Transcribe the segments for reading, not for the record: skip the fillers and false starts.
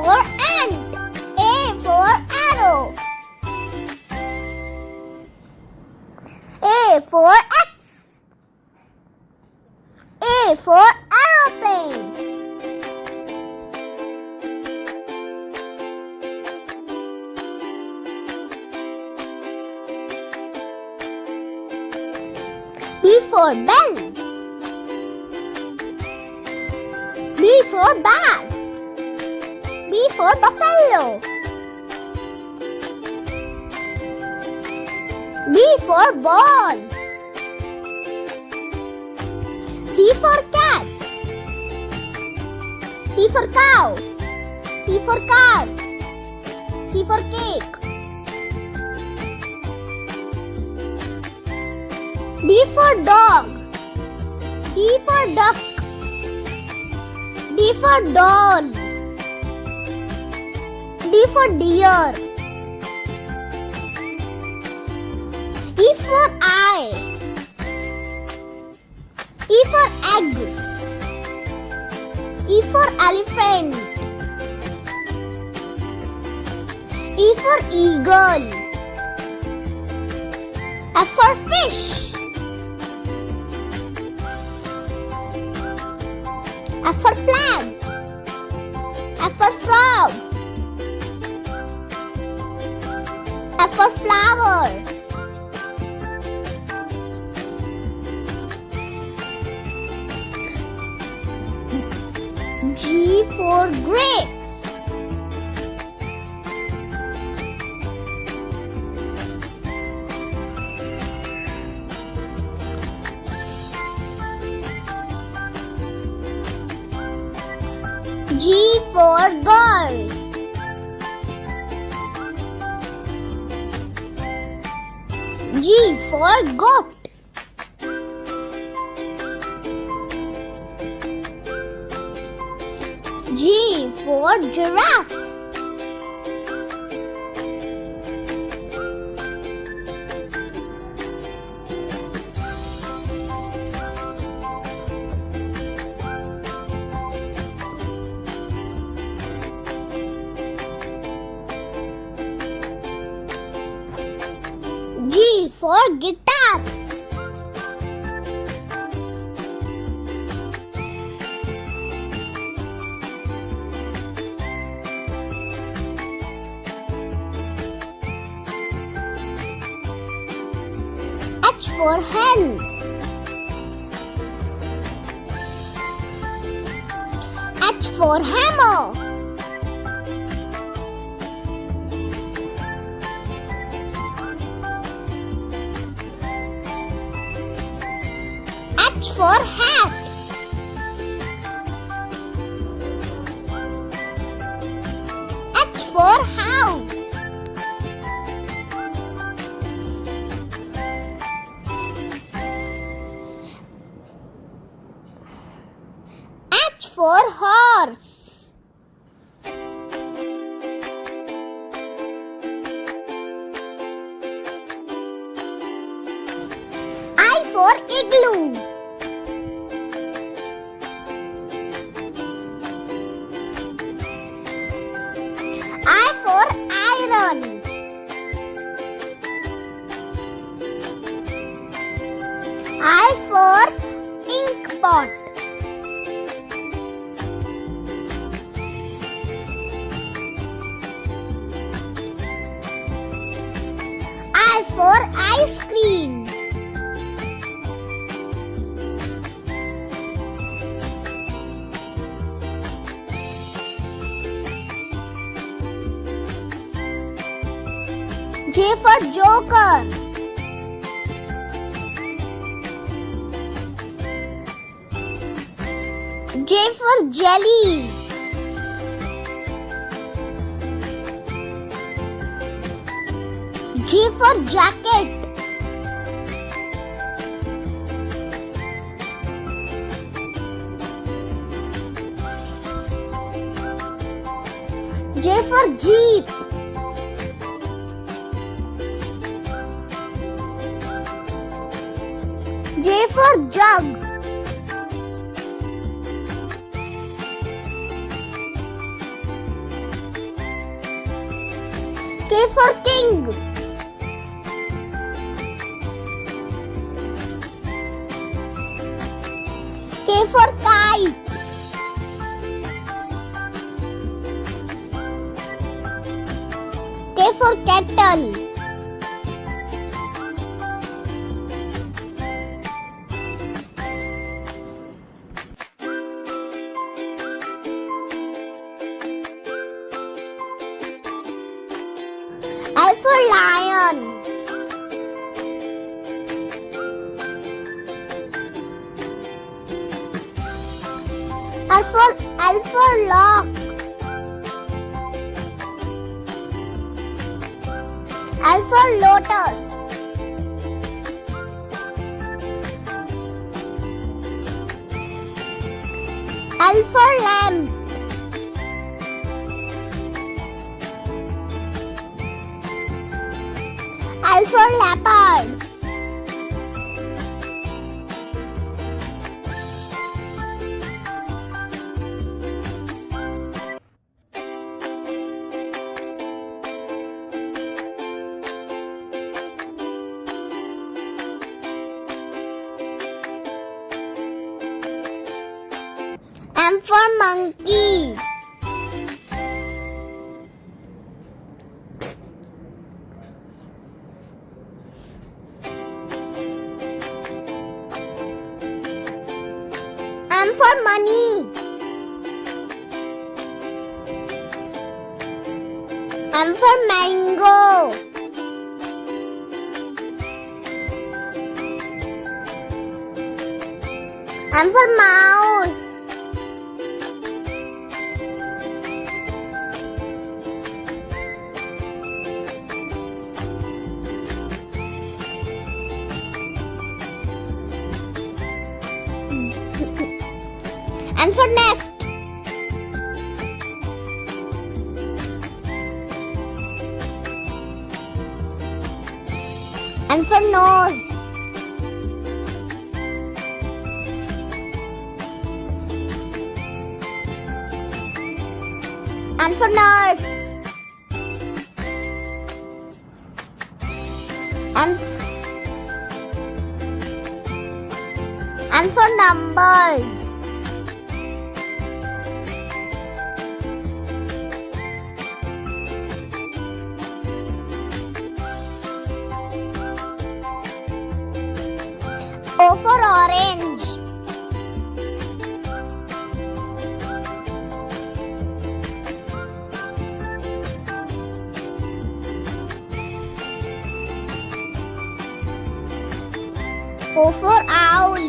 for ant. A for arrow. A for X. A for aeroplane. B for bell. B for bag. B for buffalo. B for ball. C for cat. C for cow. C for car. C for cake. D for dog. D for duck. D for doll. D for deer. E for eye. E for egg. E for elephant. E for eagle. F for fish. F for flag. F for frog. F for flower. G for grapes. G for girl. G for goat. G for giraffe. G for guitar. H for hen. H for hammer. H for hat. H for house. H for horse. I for igloo. I for iron. I for ink pot. I for ice cream. J for joker. J for jelly. J for jacket. J for jeep. J for jug. king. K for kite. K for kettle. L for lion. L for lock. L for lotus. L for lamb. L for leopard. M for monkey. M for money. M for mango. M for mouse. N for nest. N for nose. N for nurse. N for numbers. O for orange. O for owl.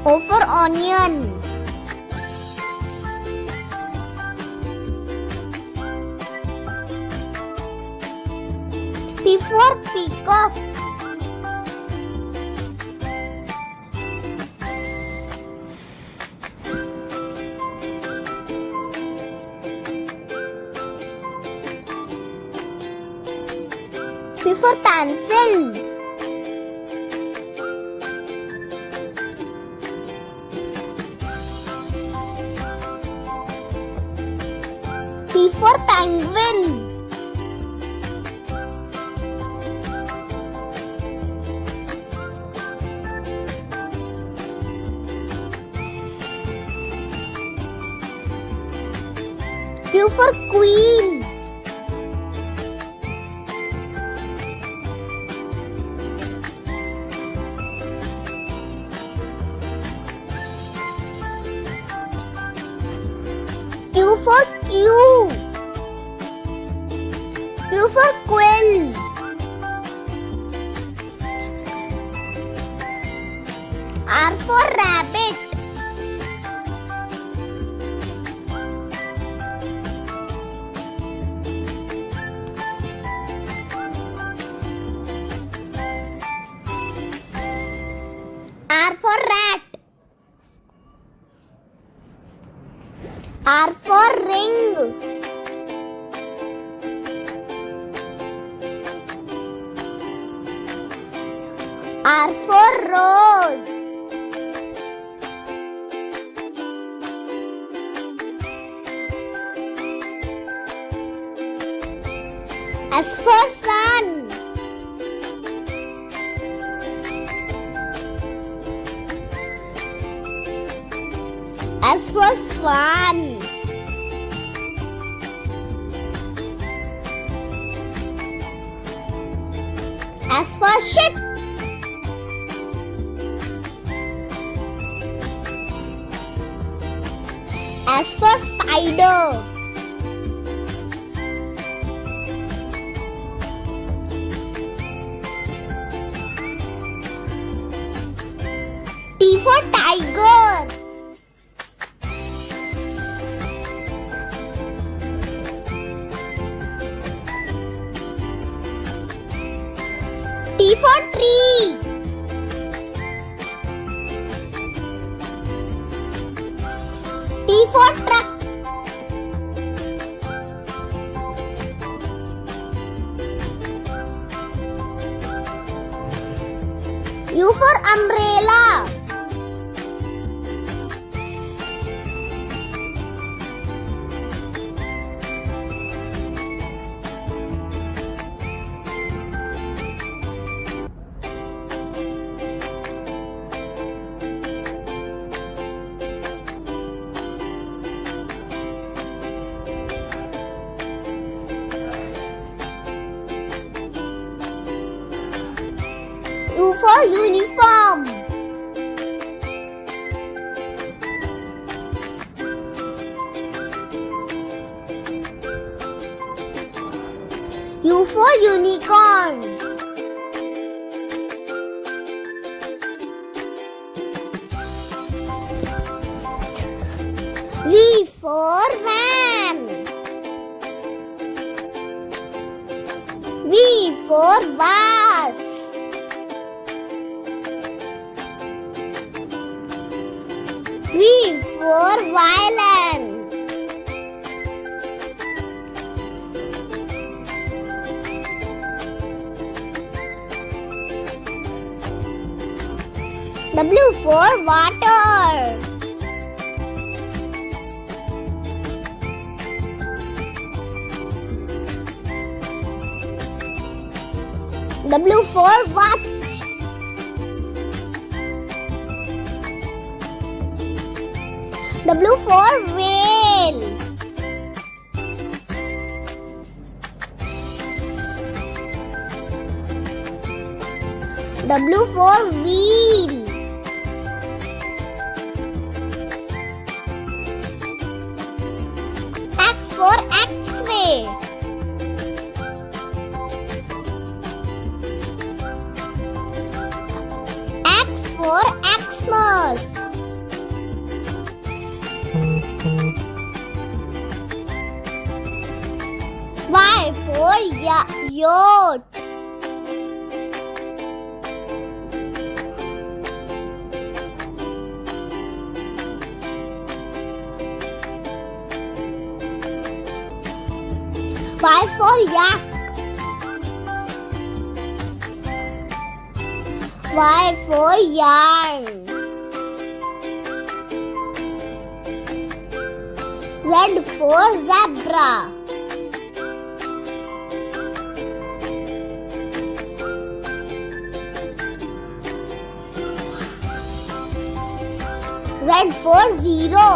O for onion. P for peacock. P for pencil. P for penguin. Q for queen. Q for Q. Q for quill. R for rabbit. R for rat. R for ring. R for rose. S for sun. S for swan. S for ship. S for spider. T for tiger. T for tree. T for truck. U for umbrella. U for uniform. U for unicorn. V for van. V for vase. V for violin. W for water. W for watch. W for whale. W for wheel. X for X-ray. X for Xmas. Y for yacht. Y for yak. Y for yarn. Z for zebra. Z for zero.